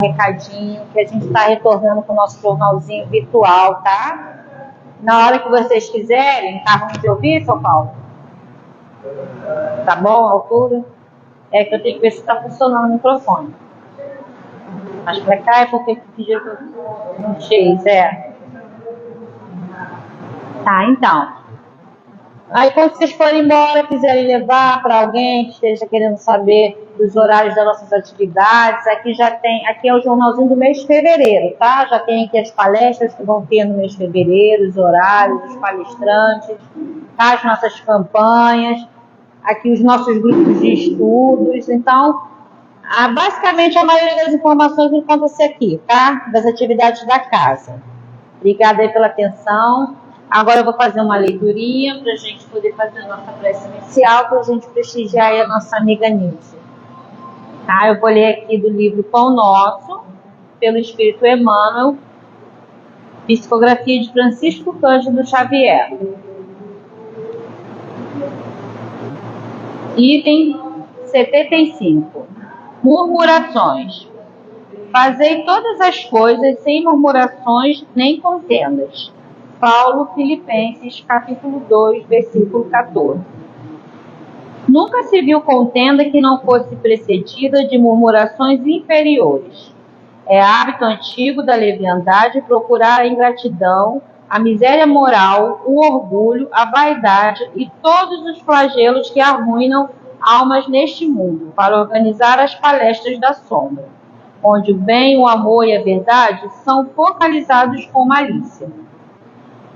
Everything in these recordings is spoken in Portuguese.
recadinho, que a gente está retornando com o nosso jornalzinho virtual, tá? Na hora que vocês quiserem, tá ruim de ouvir, São Paulo? Tá bom a altura? É que eu tenho que ver se está funcionando o microfone. Mas pra cá é porque pediram que eu não fiz, Tá, então. Aí quando vocês forem embora, quiserem levar para alguém que esteja querendo saber dos horários das nossas atividades, aqui é o jornalzinho do mês de fevereiro, tá? Já tem aqui as palestras que vão ter no mês de fevereiro, os horários, os palestrantes, tá? As nossas campanhas, aqui os nossos grupos de estudos. Então, basicamente a maioria das informações encontra-se aqui, tá? Das atividades da casa. Obrigada aí pela atenção. Agora eu vou fazer uma leiturinha para a gente poder fazer a nossa prece inicial, para a gente prestigiar aí a nossa amiga Nilce. Tá? Eu vou ler aqui do livro Pão Nosso, pelo Espírito Emmanuel, psicografia de Francisco Cândido Xavier. Item 75. Murmurações. Fazei todas as coisas sem murmurações nem contendas. Paulo, Filipenses, capítulo 2, versículo 14. Nunca se viu contenda que não fosse precedida de murmurações inferiores. É hábito antigo da leviandade procurar a ingratidão, a miséria moral, o orgulho, a vaidade e todos os flagelos que arruinam almas neste mundo, para organizar as palestras da sombra, onde o bem, o amor e a verdade são focalizados com malícia.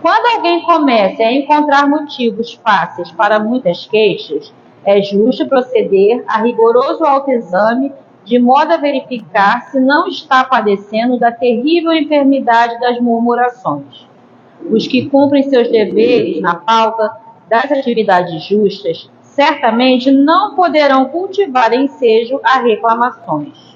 Quando alguém começa a encontrar motivos fáceis para muitas queixas, é justo proceder a rigoroso autoexame, de modo a verificar se não está padecendo da terrível enfermidade das murmurações. Os que cumprem seus deveres na pauta das atividades justas, certamente não poderão cultivar ensejo a reclamações.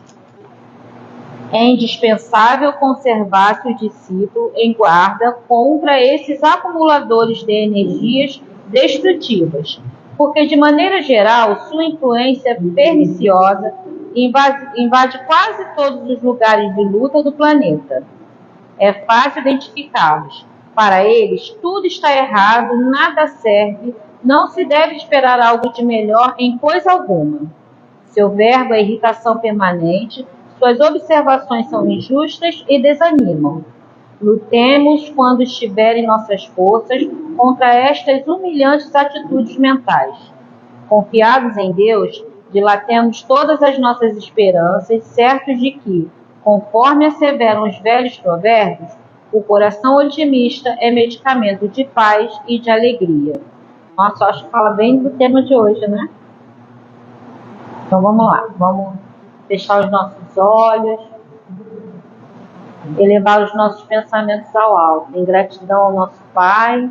É indispensável conservar-se o discípulo em guarda contra esses acumuladores de energias destrutivas, porque, de maneira geral, sua influência perniciosa invade quase todos os lugares de luta do planeta. É fácil identificá-los. Para eles, tudo está errado, nada serve, não se deve esperar algo de melhor em coisa alguma. Seu verbo é irritação permanente. Suas observações são injustas e desanimam. Lutemos, quando estiverem nossas forças, contra estas humilhantes atitudes mentais. Confiados em Deus, dilatemos todas as nossas esperanças, certos de que, conforme asseveram os velhos provérbios, o coração otimista é medicamento de paz e de alegria. Nossa, acho que fala bem do tema de hoje, né? Então vamos lá, vamos fechar os nossos olhos, elevar os nossos pensamentos ao alto, em gratidão ao nosso Pai,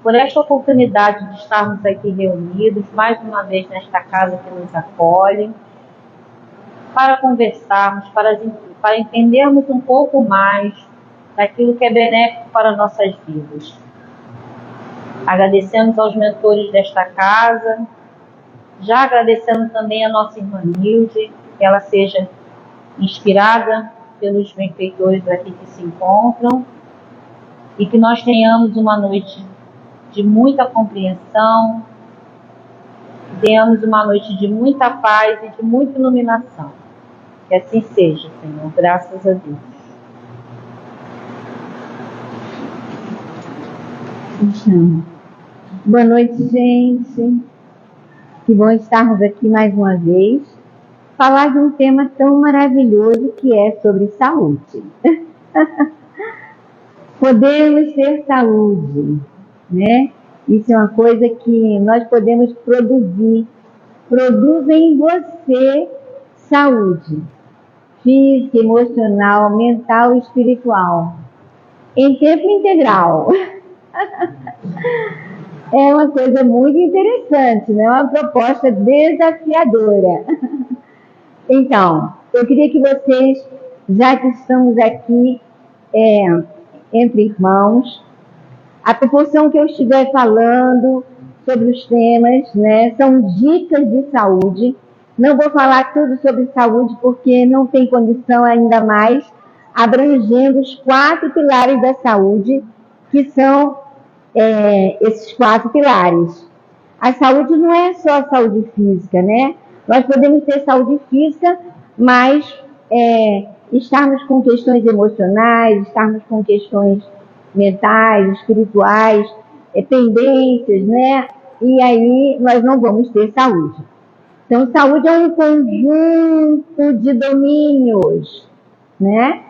por esta oportunidade de estarmos aqui reunidos, mais uma vez nesta casa que nos acolhe, para conversarmos, para entendermos um pouco mais daquilo que é benéfico para nossas vidas. Agradecemos aos mentores desta casa, já agradecendo também a nossa irmã Nilde, que ela seja inspirada pelos benfeitores aqui que se encontram e que nós tenhamos uma noite de muita compreensão, tenhamos uma noite de muita paz e de muita iluminação. Que assim seja, Senhor, graças a Deus. Boa noite, gente. Que bom estarmos aqui mais uma vez, falar de um tema tão maravilhoso que é sobre saúde. Podemos ter saúde, né? Isso é uma coisa que nós podemos produzir. Produza em você saúde física, emocional, mental e espiritual, em tempo integral. É uma coisa muito interessante, né? Uma proposta desafiadora. Então, eu queria que vocês, já que estamos aqui entre irmãos, a proporção que eu estiver falando sobre os temas, né, são dicas de saúde, Não vou falar tudo sobre saúde, porque não tem condição ainda mais, abrangendo os 4 pilares da saúde, que são esses 4 pilares. A saúde não é só a saúde física, né? Nós podemos ter saúde física, mas estarmos com questões emocionais, estarmos com questões mentais, espirituais, pendências, né? E aí nós não vamos ter saúde. Então, saúde é um conjunto de domínios, né?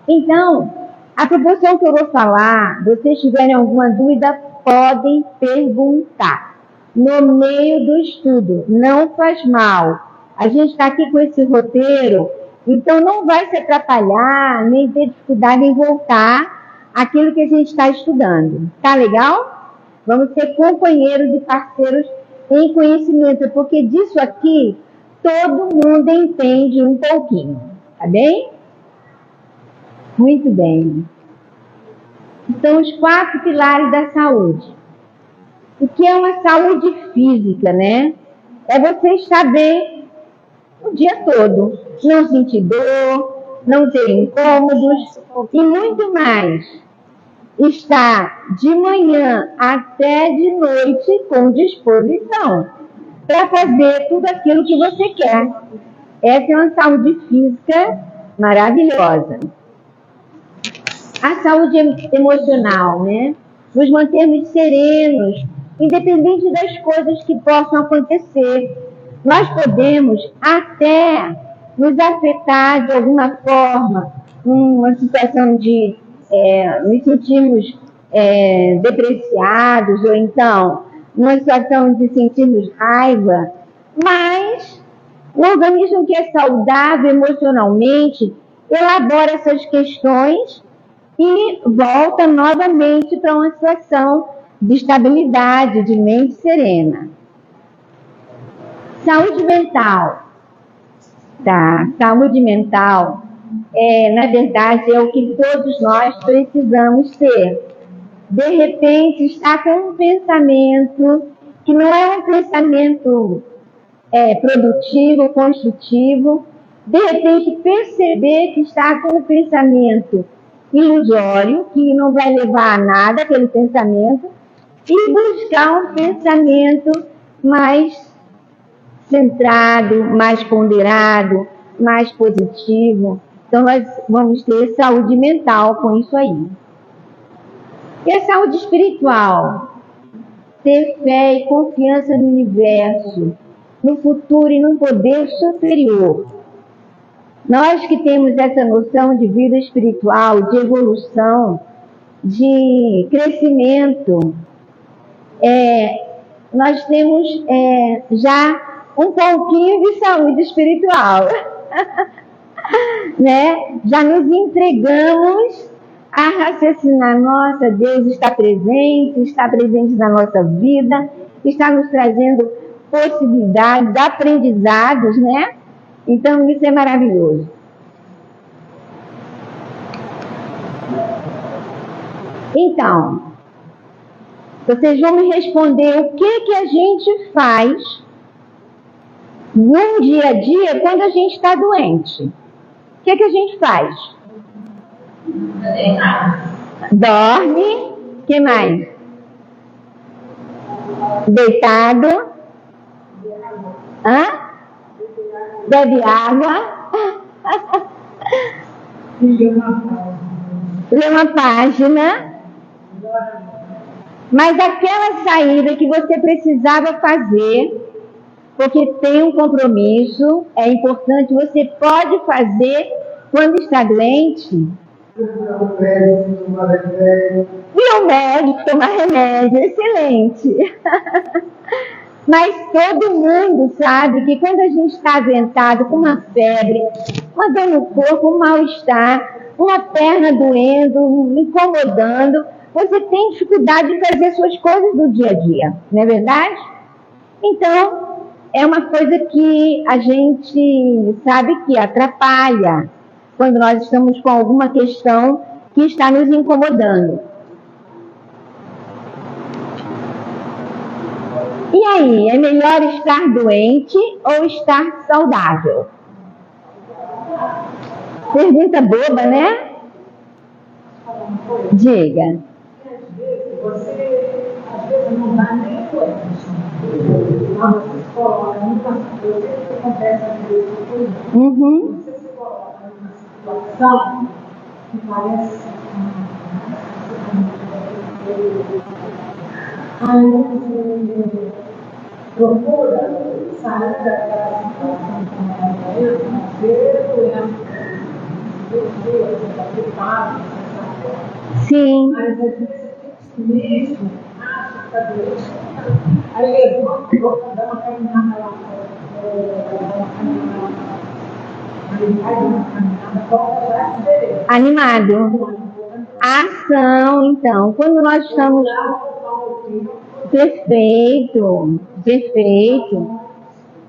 Então, a proporção que eu vou falar, se vocês tiverem alguma dúvida, podem perguntar no meio do estudo, não faz mal. A gente está aqui com esse roteiro, então não vai se atrapalhar, nem ter dificuldade em voltar àquilo que a gente está estudando. Tá legal? Vamos ser companheiros e parceiros em conhecimento, porque disso aqui todo mundo entende um pouquinho, tá bem? Muito bem. Então, os 4 pilares da saúde. O que é uma saúde física, né? É você estar bem o dia todo. Não sentir dor, não ter incômodos e muito mais. Estar de manhã até de noite com disposição para fazer tudo aquilo que você quer. Essa é uma saúde física maravilhosa. A saúde emocional, né? Nos mantermos serenos, independente das coisas que possam acontecer. Nós podemos até nos afetar de alguma forma, numa situação de nos sentirmos depreciados, ou então numa situação de sentirmos raiva, mas o organismo que é saudável emocionalmente elabora essas questões e volta novamente para uma situação de estabilidade, de mente serena. Saúde mental. Tá? Saúde mental, na verdade, é o que todos nós precisamos ter. De repente, está com um pensamento que não é um pensamento produtivo, construtivo. De repente, perceber que está com um pensamento ilusório, que não vai levar a nada aquele pensamento, e buscar um pensamento mais centrado, mais ponderado, mais positivo. Então, nós vamos ter saúde mental com isso aí. E a saúde espiritual? Ter fé e confiança no universo, no futuro e no poder superior. Nós que temos essa noção de vida espiritual, de evolução, de crescimento, nós temos já um pouquinho de saúde espiritual. Né? Já nos entregamos a raciocinar, nossa, Deus está presente na nossa vida, está nos trazendo possibilidades, aprendizados, né? Então, isso é maravilhoso. Então, vocês vão me responder o que a gente faz no dia a dia quando a gente está doente. O que a gente faz? Dorme. O que mais? Deitado. Bebe água. Lê uma página. Mas aquela saída que você precisava fazer, porque tem um compromisso, é importante, você pode fazer quando está doente. E o médico tomar remédio, excelente. Mas todo mundo sabe que quando a gente está adoentado com uma febre, uma dor no corpo, um mal-estar, uma perna doendo, incomodando, você tem dificuldade de fazer suas coisas do dia a dia, não é verdade? Então, é uma coisa que a gente sabe que atrapalha quando nós estamos com alguma questão que está nos incomodando. E aí, é melhor estar doente ou estar saudável? Pergunta boba, né? Diga. Você, às vezes, não dá nem coisa. Você coloca numa situação que acontece às vezes você se coloca numa situação que parece aí você procura sair daquela situação que eu Sim. mas às vezes mesmo acha que está doente. Aí levanta e volta, dá uma caminhada lá fora. Animado. Ação, então. Quando nós estamos... Perfeito, perfeito.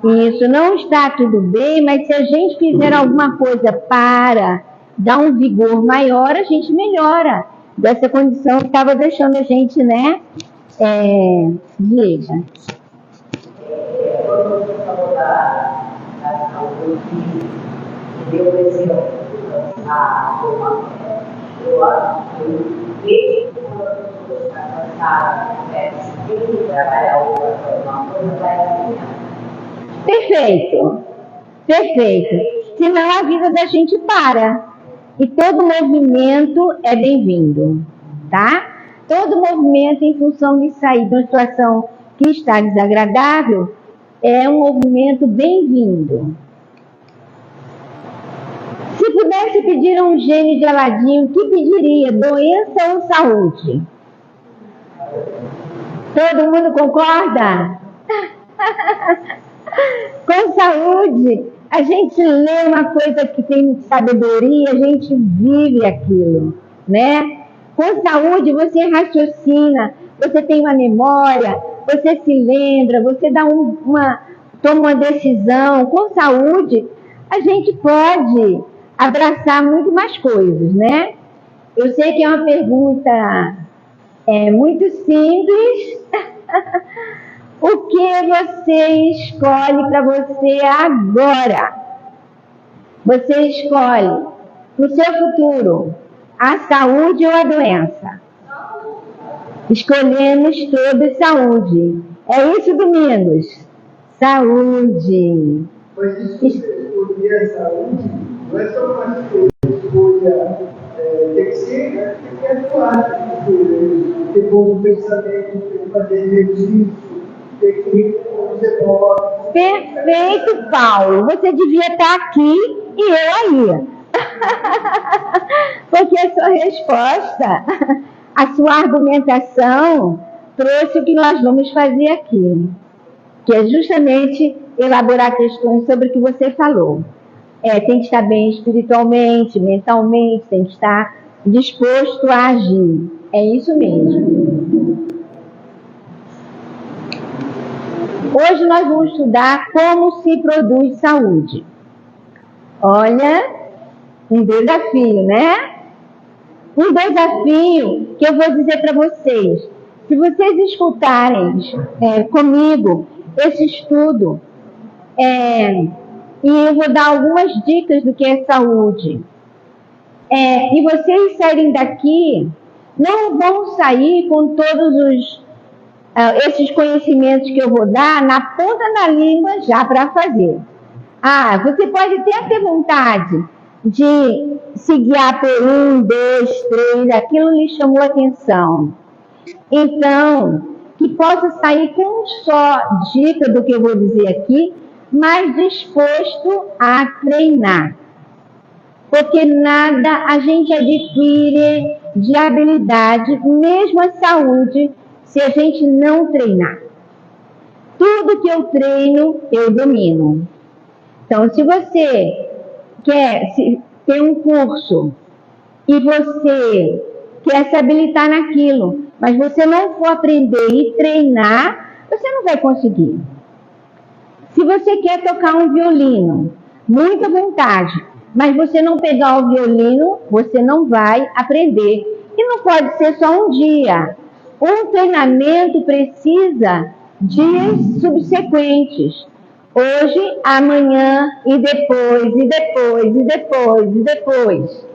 Isso, não está tudo bem, mas se a gente fizer alguma coisa para dar um vigor maior, a gente melhora dessa condição que estava deixando a gente, né? Veja. Quando você falou da saúde, que deu exemplo, eu acho que mesmo quando a pessoa está cansada, tem que trabalhar uma coisa, vai caminhar. Perfeito, perfeito. Senão a vida da gente para. E todo movimento é bem-vindo, tá? Todo movimento em função de sair de uma situação que está desagradável é um movimento bem-vindo. Se pudesse pedir a um gênio de Aladim, o que pediria? Doença ou saúde? Todo mundo concorda? Com saúde, a gente lê uma coisa que tem sabedoria, a gente vive aquilo, né? Com saúde, você raciocina, você tem uma memória, você se lembra, você dá toma uma decisão. Com saúde, a gente pode abraçar muito mais coisas, né? Eu sei que é uma pergunta muito simples. O que você escolhe para você agora? Você escolhe para o seu futuro a saúde ou a doença? Escolhemos todos saúde. É isso, Domingos? Saúde. Mas escolher a saúde não é só uma escolha, tem que ser atuar, ter bom pensamento, ter que fazer exercício, ter que fazer voto. Perfeito, Paulo. Você devia estar aqui e eu aí. Porque a sua resposta, a sua argumentação trouxe o que nós vamos fazer aqui, que é justamente elaborar questões sobre o que você falou. Tem que estar bem espiritualmente, mentalmente, tem que estar disposto a agir. É isso mesmo. Hoje nós vamos estudar como se produz saúde. Olha, um desafio, né? Um desafio que eu vou dizer para vocês. Se vocês escutarem comigo esse estudo, e eu vou dar algumas dicas do que é saúde, e vocês saírem daqui, não vão sair com todos esses conhecimentos que eu vou dar na ponta da língua já para fazer. Você pode até ter vontade de se guiar por 1, 2, 3, aquilo lhe chamou a atenção. Então, que possa sair com só dica do que eu vou dizer aqui, mas disposto a treinar. Porque nada a gente adquire de habilidade, mesmo a saúde, se a gente não treinar. Tudo que eu treino, eu domino. Então, se você quer ter um curso e você quer se habilitar naquilo, mas você não for aprender e treinar, você não vai conseguir. Se você quer tocar um violino, muita vontade, mas você não pegar o violino, você não vai aprender. E não pode ser só um dia. Um treinamento precisa dias subsequentes. Hoje, amanhã, e depois, e depois, e depois, e depois.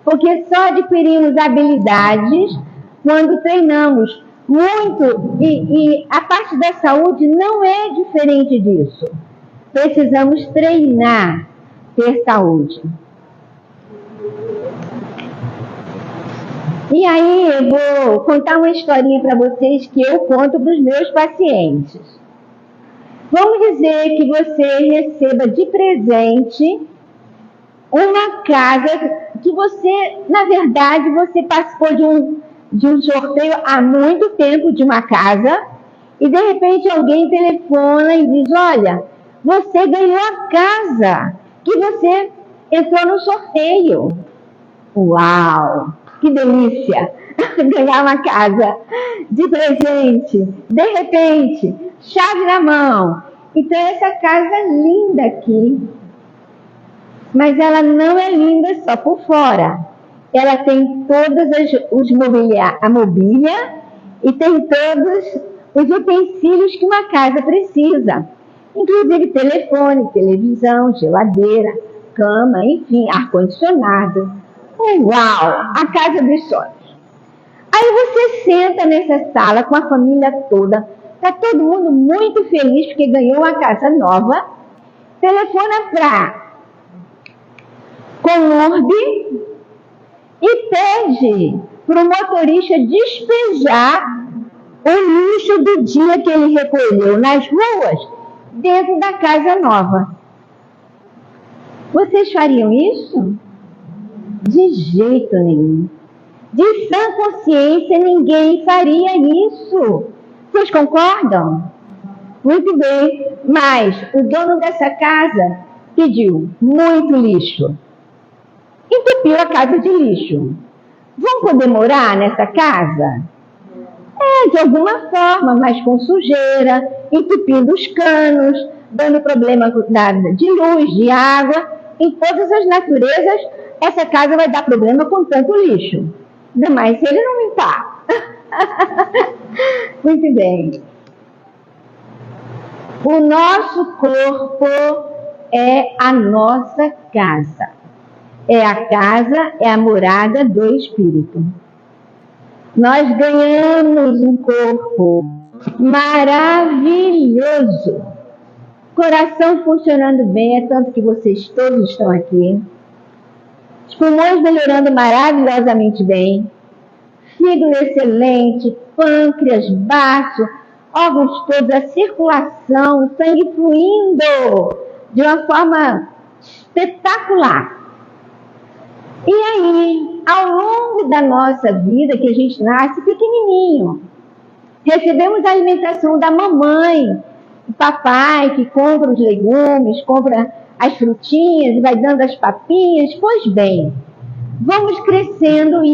Porque só adquirimos habilidades quando treinamos muito. E a parte da saúde não é diferente disso. Precisamos treinar, ter saúde. E aí eu vou contar uma historinha para vocês que eu conto para os meus pacientes. Vamos dizer que você receba de presente uma casa que você, na verdade, você participou de um sorteio há muito tempo de uma casa e de repente alguém telefona e diz: olha, você ganhou a casa que você entrou no sorteio. Uau! Que delícia! Ganhar uma casa de presente, de repente, chave na mão. Então essa casa é linda aqui, mas ela não é linda só por fora. Ela tem todas a mobília e tem todos os utensílios que uma casa precisa. Inclusive telefone, televisão, geladeira, cama, enfim, ar-condicionado. Uau! A casa dos sonhos. Aí você senta nessa sala com a família toda. Está todo mundo muito feliz porque ganhou uma casa nova. Telefona para Conurb e pede para o motorista despejar o lixo do dia que ele recolheu nas ruas dentro da casa nova. Vocês fariam isso? De jeito nenhum. De sã consciência, ninguém faria isso. Vocês concordam? Muito bem, mas o dono dessa casa pediu muito lixo. Entupiu a casa de lixo. Vão poder morar nessa casa? De alguma forma, mas com sujeira, entupindo os canos, dando problema de luz, de água. Em todas as naturezas, essa casa vai dar problema com tanto lixo. Ainda mais se ele não limpar. Muito bem. O nosso corpo é a nossa casa. É a casa, é a morada do Espírito. Nós ganhamos um corpo maravilhoso. Coração funcionando bem, é tanto que vocês todos estão aqui. Os pulmões melhorando maravilhosamente bem. Fígado excelente, pâncreas, baço, órgãos todos, a circulação, o sangue fluindo de uma forma espetacular. E aí, ao longo da nossa vida, que a gente nasce pequenininho, recebemos a alimentação da mamãe, do papai, que compra os legumes, compra as frutinhas e vai dando as papinhas. Pois bem, vamos crescendo e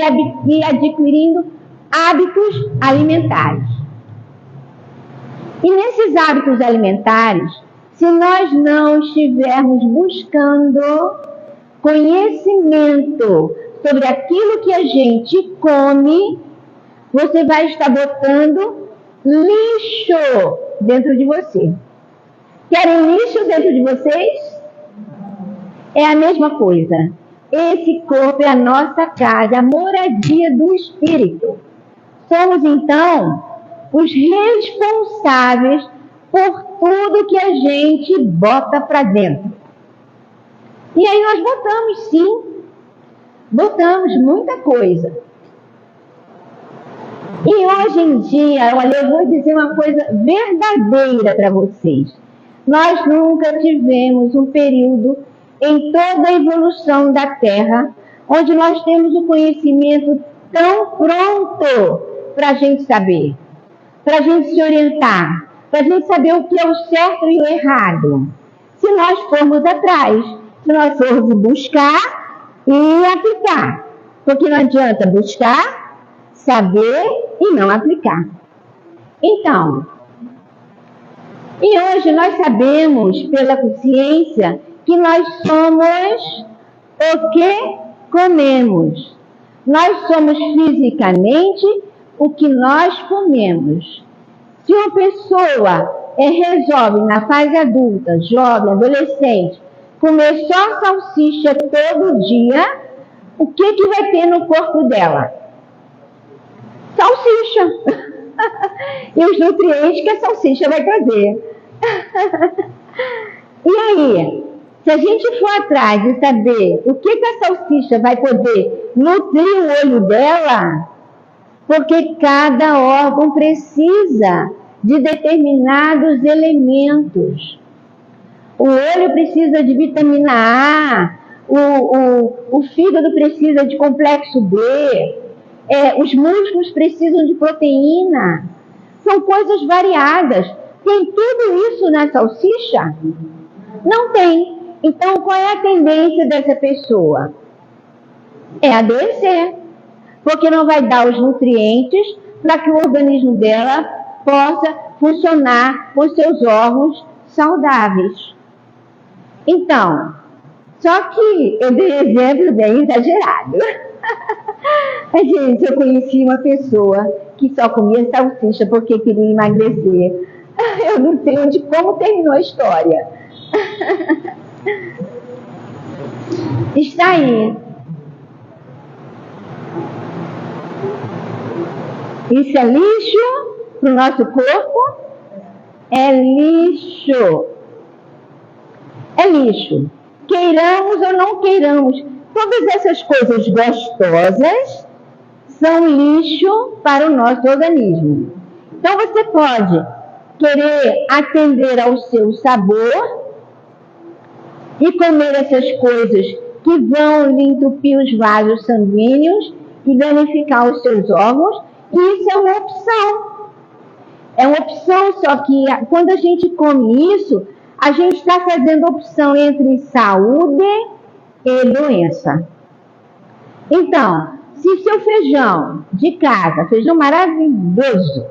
adquirindo hábitos alimentares. E nesses hábitos alimentares, se nós não estivermos buscando conhecimento sobre aquilo que a gente come, você vai estar botando lixo dentro de você. Querem lixo dentro de vocês? É a mesma coisa. Esse corpo é a nossa casa, a moradia do Espírito. Somos, então, os responsáveis por tudo que a gente bota para dentro. E aí nós botamos, sim. Botamos muita coisa. E hoje em dia, olha, eu vou dizer uma coisa verdadeira para vocês. Nós nunca tivemos um período em toda a evolução da Terra onde nós temos o conhecimento tão pronto para a gente saber, para a gente se orientar, para a gente saber o que é o certo e o errado. Se nós formos atrás, se nós formos buscar e aplicar. Porque não adianta buscar, saber e não aplicar. Então, e hoje nós sabemos pela ciência que nós somos o que comemos. Nós somos fisicamente o que nós comemos. Se uma pessoa resolve, na fase adulta, jovem, adolescente, comer só salsicha todo dia, o que vai ter no corpo dela? Salsicha. E os nutrientes que a salsicha vai trazer. E aí, se a gente for atrás de saber o que a salsicha vai poder nutrir o olho dela, porque cada órgão precisa de determinados elementos. O olho precisa de vitamina A, o fígado precisa de complexo B, os músculos precisam de proteína. São coisas variadas. Tem tudo isso na salsicha? Não tem. Então, qual é a tendência dessa pessoa? É adoecer. Porque não vai dar os nutrientes para que o organismo dela possa funcionar com seus órgãos saudáveis. Então, só que eu dei exemplo bem exagerado. Gente, eu conheci uma pessoa que só comia salsicha porque queria emagrecer. Eu não sei de como terminou a história. Está aí. Isso é lixo para o nosso corpo? É lixo. É lixo. Queiramos ou não queiramos, todas essas coisas gostosas são lixo para o nosso organismo. Então você pode querer atender ao seu sabor e comer essas coisas que vão lhe entupir os vasos sanguíneos e danificar os seus órgãos. E isso é uma opção. É uma opção, só que quando a gente come isso, a gente está fazendo opção entre saúde e doença. Então, se seu feijão de casa, feijão maravilhoso,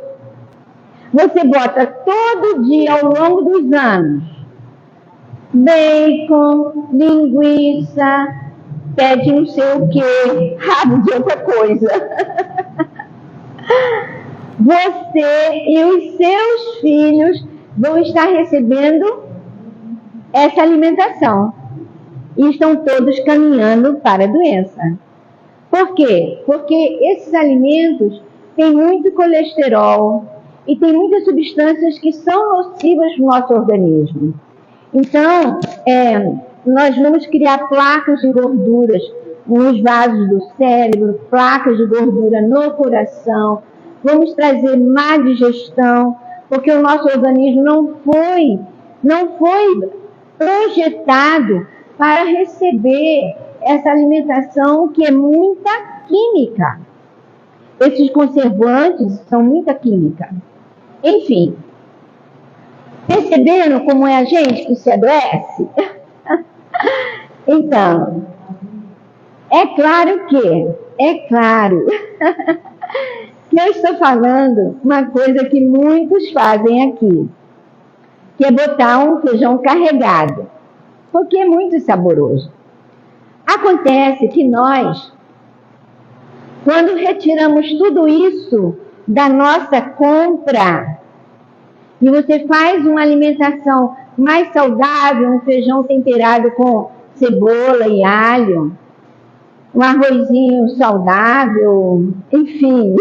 você bota todo dia ao longo dos anos, bacon, linguiça, pede não sei o que, rabo de outra coisa. Você e os seus filhos vão estar recebendo essa alimentação. E estão todos caminhando para a doença. Por quê? Porque esses alimentos têm muito colesterol e têm muitas substâncias que são nocivas para o nosso organismo. Então, nós vamos criar placas de gorduras nos vasos do cérebro, placas de gordura no coração, vamos trazer má digestão, porque o nosso organismo não foi projetado para receber essa alimentação que é muita química. Esses conservantes são muita química. Enfim, perceberam como é a gente que se adoece? Então, é claro que eu estou falando uma coisa que muitos fazem aqui, que é botar um feijão carregado, porque é muito saboroso. Acontece que nós, quando retiramos tudo isso da nossa compra, e você faz uma alimentação mais saudável, um feijão temperado com cebola e alho, um arrozinho saudável, enfim.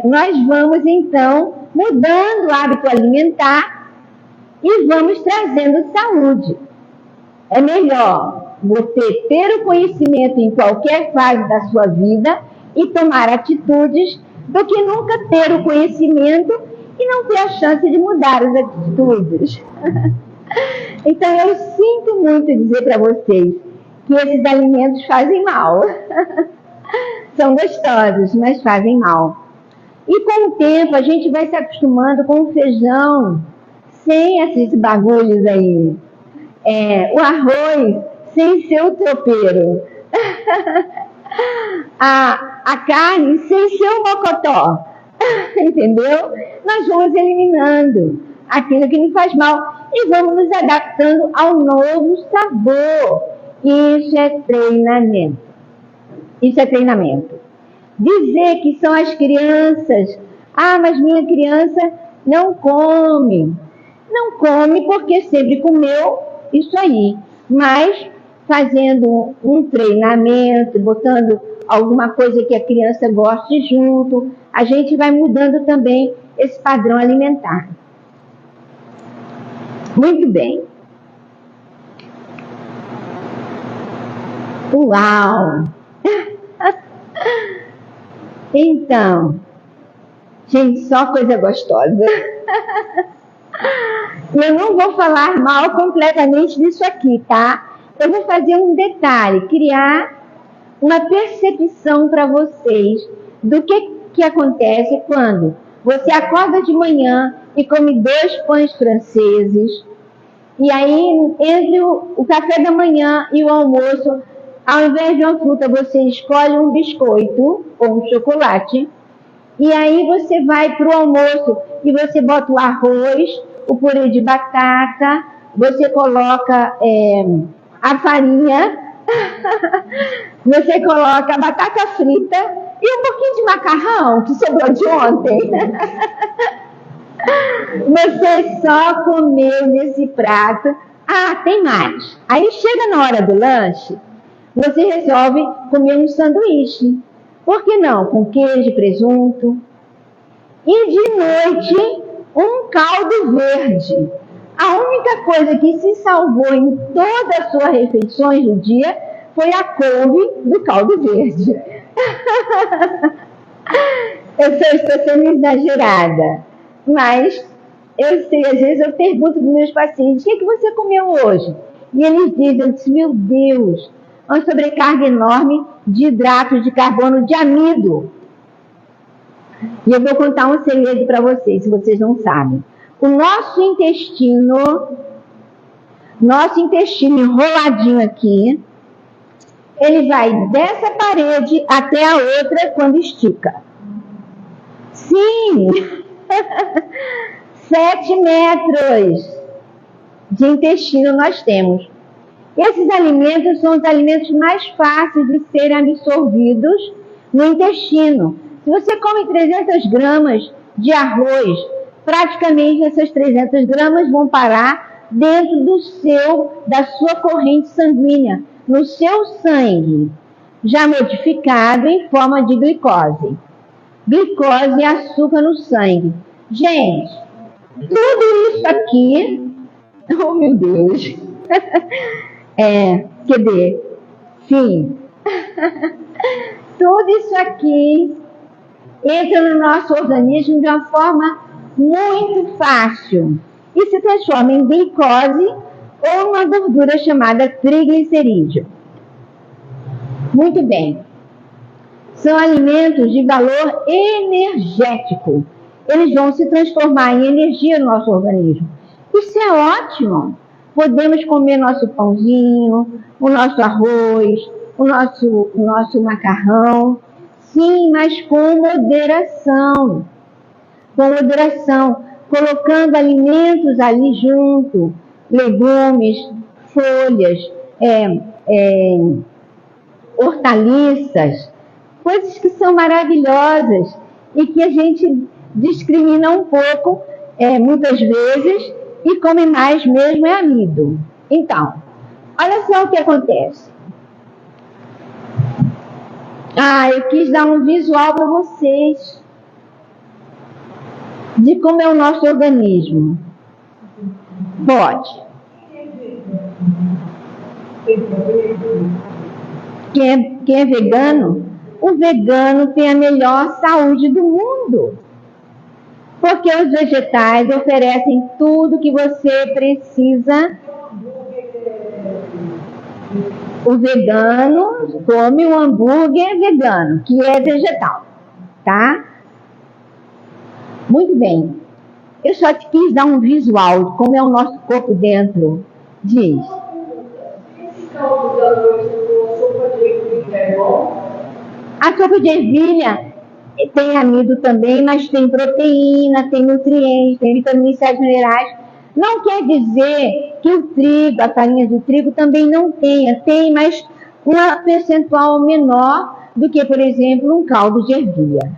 Nós vamos, então, mudando o hábito alimentar e vamos trazendo saúde. É melhor você ter o conhecimento em qualquer fase da sua vida e tomar atitudes do que nunca ter o conhecimento e não ter a chance de mudar as atitudes. Então, eu sinto muito dizer para vocês que esses alimentos fazem mal. São gostosos, mas fazem mal. E com o tempo, a gente vai se acostumando com o feijão sem esses bagulhos aí. O arroz sem ser o tropeiro. A carne sem ser o mocotó. Entendeu? Nós vamos eliminando aquilo que nos faz mal e vamos nos adaptando ao novo sabor. Isso é treinamento. Isso é treinamento. Dizer que são as crianças Ah, mas minha criança não come. Não come porque sempre comeu isso aí. Mas fazendo um treinamento, botando alguma coisa que a criança goste junto, a gente vai mudando também esse padrão alimentar. Muito bem. Uau! Então, gente, só coisa gostosa. Eu não vou falar mal completamente disso aqui, tá? Eu vou fazer um detalhe, criar uma percepção para vocês do que acontece quando você acorda de manhã e come 2 pães franceses, e aí entre o café da manhã e o almoço, ao invés de uma fruta, você escolhe um biscoito ou um chocolate, e aí você vai para o almoço e você bota o arroz, o purê de batata, você coloca a farinha, você coloca a batata frita e um pouquinho de macarrão que sobrou de ontem. Você só comeu nesse prato. Ah, tem mais. Aí chega na hora do lanche, você resolve comer um sanduíche. Por que não? Com queijo, presunto. E de noite, um caldo verde. A única coisa que se salvou em todas as suas refeições do dia foi a couve do caldo verde. Eu sei, estou sendo exagerada, mas eu sei, às vezes eu pergunto para os meus pacientes, o que você comeu hoje? E eles dizem, eu disse, meu Deus, uma sobrecarga enorme de hidratos de carbono, de amido. E eu vou contar um segredo para vocês, se vocês não sabem. O nosso intestino enroladinho aqui, ele vai dessa parede até a outra quando estica. Sim! 7 metros de intestino nós temos. Esses alimentos são os alimentos mais fáceis de serem absorvidos no intestino. Se você come 300 gramas de arroz, praticamente essas 300 gramas vão parar dentro da sua corrente sanguínea, no seu sangue, já modificado em forma de glicose. Glicose é açúcar no sangue. Gente, tudo isso aqui... Oh, meu Deus! Cadê? Sim. Tudo isso aqui entra no nosso organismo de uma forma muito fácil e se transforma em glicose ou uma gordura chamada triglicerídeo. Muito bem. São alimentos de valor energético. Eles vão se transformar em energia no nosso organismo. Isso é ótimo. Podemos comer nosso pãozinho, o nosso arroz, o nosso macarrão. Sim, mas com moderação. Com moderação. Colocando alimentos ali junto. Legumes, folhas, hortaliças. Coisas que são maravilhosas e que a gente discrimina um pouco, muitas vezes, e come mais mesmo é amido. Então, olha só o que acontece. Eu quis dar um visual para vocês de como é o nosso organismo. Pode. Quem é vegano? O vegano tem a melhor saúde do mundo. Porque os vegetais oferecem tudo que você precisa. O vegano come um hambúrguer vegano, que é vegetal, tá? Muito bem. Eu só te quis dar um visual de como é o nosso corpo dentro. Diz. A sopa de ervilha tem amido também, mas tem proteína, tem nutrientes, tem vitaminas e sais minerais. Não quer dizer que o trigo, a farinha de trigo também não tenha. Tem, mas um percentual menor do que, por exemplo, um caldo de ervilha.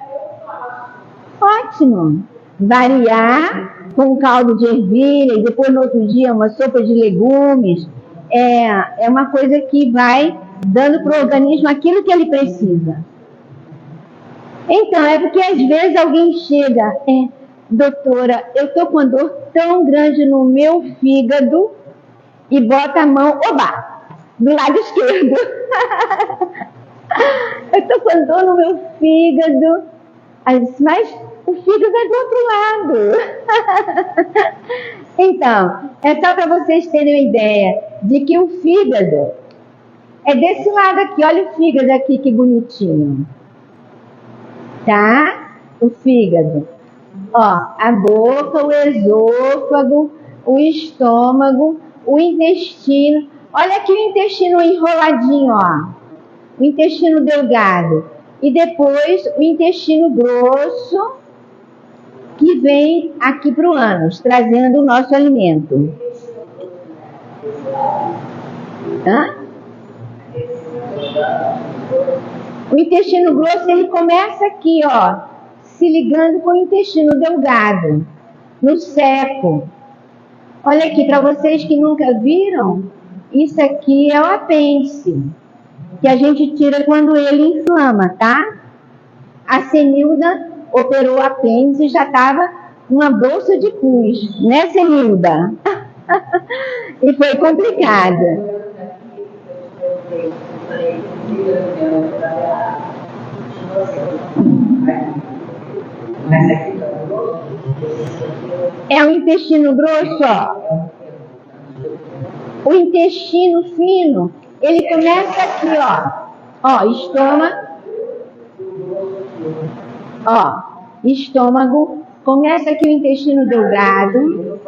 Pode ótimo. Variar com caldo de ervilha e depois no outro dia uma sopa de legumes. É uma coisa que vai dando para o organismo aquilo que ele precisa. Então, é porque às vezes alguém chega, doutora, eu estou com uma dor tão grande no meu fígado, e bota a mão, oba, do lado esquerdo. Eu estou com dor no meu fígado. Mas o fígado é do outro lado. Então, é só para vocês terem uma ideia de que o fígado é desse lado aqui. Olha o fígado aqui, que bonitinho. Tá? O fígado. Ó, a boca, o esôfago, o estômago, o intestino. Olha aqui o intestino enroladinho, ó. O intestino delgado. E depois o intestino grosso, que vem aqui para o ânus, trazendo o nosso alimento. Hã? O intestino grosso, ele começa aqui, ó, se ligando com o intestino delgado, no seco. Olha aqui, para vocês que nunca viram, isso aqui é o apêndice, que a gente tira quando ele inflama, tá? A Senilda operou o apêndice e já estava uma bolsa de pus, né, Senilda? E foi complicado. É o intestino grosso, ó. O intestino fino, ele começa aqui, ó. Ó, estômago, começa aqui o intestino delgado.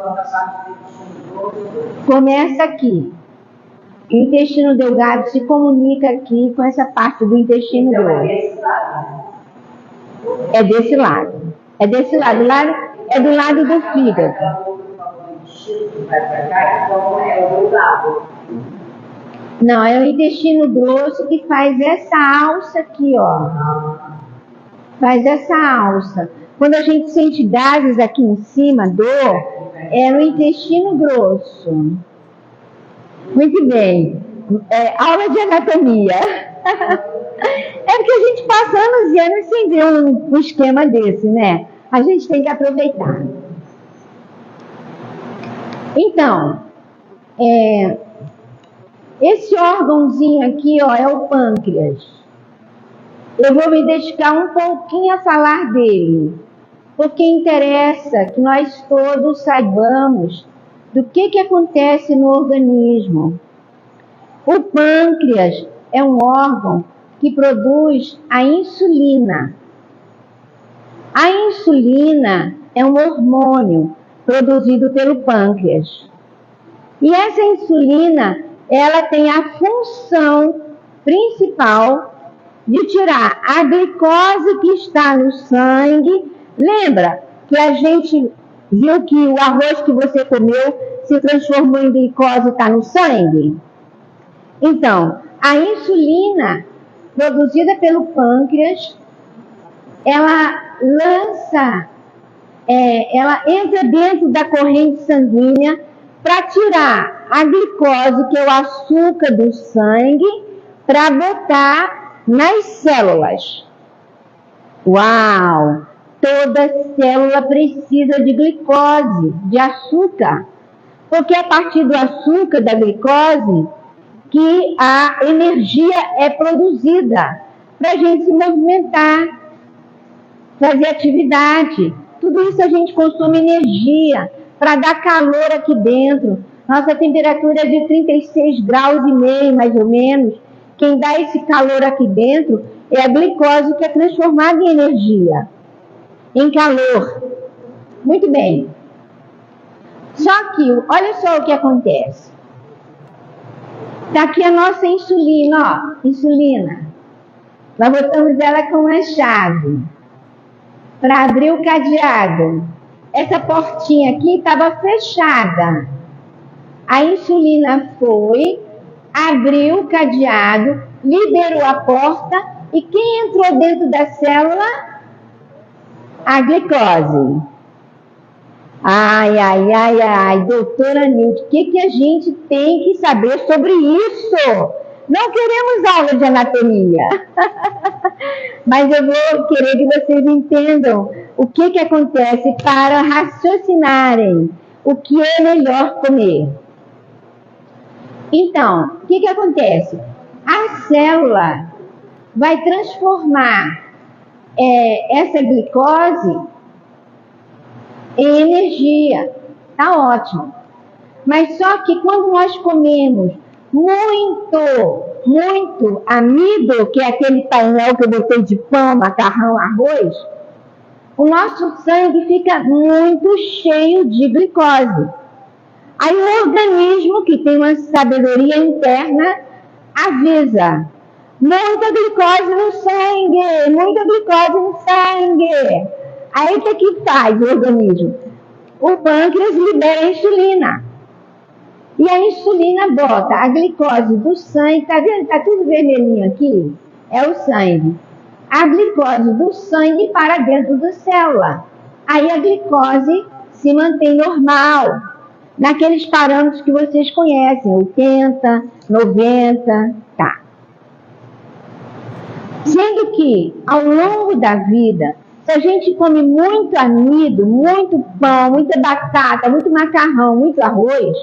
Começa aqui. O intestino delgado se comunica aqui com essa parte do intestino grosso. É desse lado. É desse lado. É do lado do fígado. Não, é o intestino grosso que faz essa alça aqui, ó. Faz essa alça. Quando a gente sente gases aqui em cima, dor, é no intestino grosso. Muito bem. Aula de anatomia. É porque a gente passa anos e anos sem ver um esquema desse, né? A gente tem que aproveitar. Então, esse órgãozinho aqui, ó, é o pâncreas. Eu vou me dedicar um pouquinho a falar dele, porque interessa que nós todos saibamos do que acontece no organismo. O pâncreas é um órgão que produz a insulina. A insulina é um hormônio produzido pelo pâncreas. E essa insulina, ela tem a função principal de tirar a glicose que está no sangue. Lembra que a gente viu que o arroz que você comeu se transformou em glicose e está no sangue? Então, a insulina produzida pelo pâncreas, ela ela entra dentro da corrente sanguínea para tirar a glicose, que é o açúcar do sangue, para botar nas células. Uau! Toda célula precisa de glicose, de açúcar, porque é a partir do açúcar, da glicose, que a energia é produzida para a gente se movimentar, fazer atividade. Tudo isso a gente consome energia para dar calor aqui dentro. Nossa temperatura é de 36 graus e meio, mais ou menos. Quem dá esse calor aqui dentro é a glicose, que é transformada em energia, em calor. Muito bem. Só que, olha só o que acontece. Está aqui a nossa insulina, ó. Insulina. Nós botamos ela com uma chave para abrir o cadeado. Essa portinha aqui estava fechada. A insulina foi, abriu o cadeado, liberou a porta, e quem entrou dentro da célula? A glicose. Ai, doutora Nilde, o que a gente tem que saber sobre isso? Não queremos aula de anatomia. Mas eu vou querer que vocês entendam o que acontece para raciocinarem o que é melhor comer. Então, o que acontece? A célula vai transformar essa glicose em energia. Tá ótimo. Mas só que quando nós comemos muito amido, que é aquele painel que eu botei de pão, macarrão, arroz, o nosso sangue fica muito cheio de glicose. Aí o organismo, que tem uma sabedoria interna, avisa: muita glicose no sangue, muita glicose no sangue. Aí o que faz o organismo? O pâncreas libera a insulina. E a insulina bota a glicose do sangue, tá vendo? Tá tudo vermelhinho aqui? É o sangue. A glicose do sangue para dentro da célula. Aí a glicose se mantém normal, naqueles parâmetros que vocês conhecem, 80, 90, tá. Sendo que, ao longo da vida, se a gente come muito amido, muito pão, muita batata, muito macarrão, muito arroz,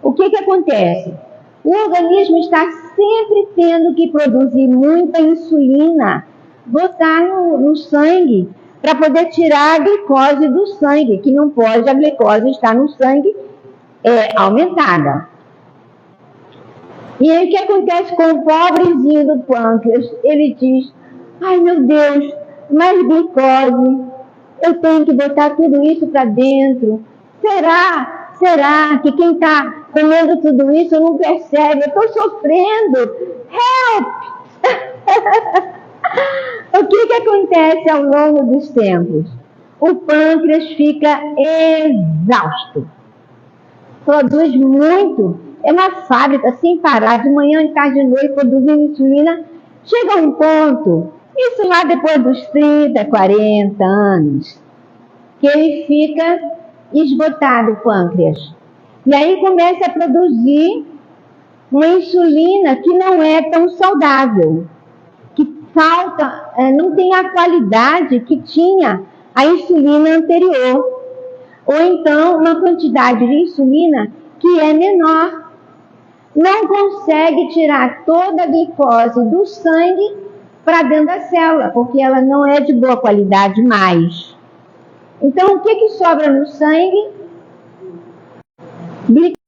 o que acontece? O organismo está sempre tendo que produzir muita insulina, botar no sangue, para poder tirar a glicose do sangue, que não pode a glicose estar no sangue aumentada. E aí o que acontece com o pobrezinho do pâncreas? Ele diz: ai meu Deus, mais glicose, eu tenho que botar tudo isso para dentro. Será que quem está comendo tudo isso não percebe? Eu estou sofrendo. Help! O que acontece ao longo dos tempos? O pâncreas fica exausto. Produz muito. É uma fábrica sem parar, de manhã, de tarde, de noite, produzindo insulina. Chega a um ponto, isso lá depois dos 30, 40 anos, que ele fica esgotado, o pâncreas. E aí começa a produzir uma insulina que não é tão saudável, que falta, não tem a qualidade que tinha a insulina anterior. Ou então uma quantidade de insulina que é menor. Não consegue tirar toda a glicose do sangue para dentro da célula, porque ela não é de boa qualidade mais. Então, o que sobra no sangue? Glicose.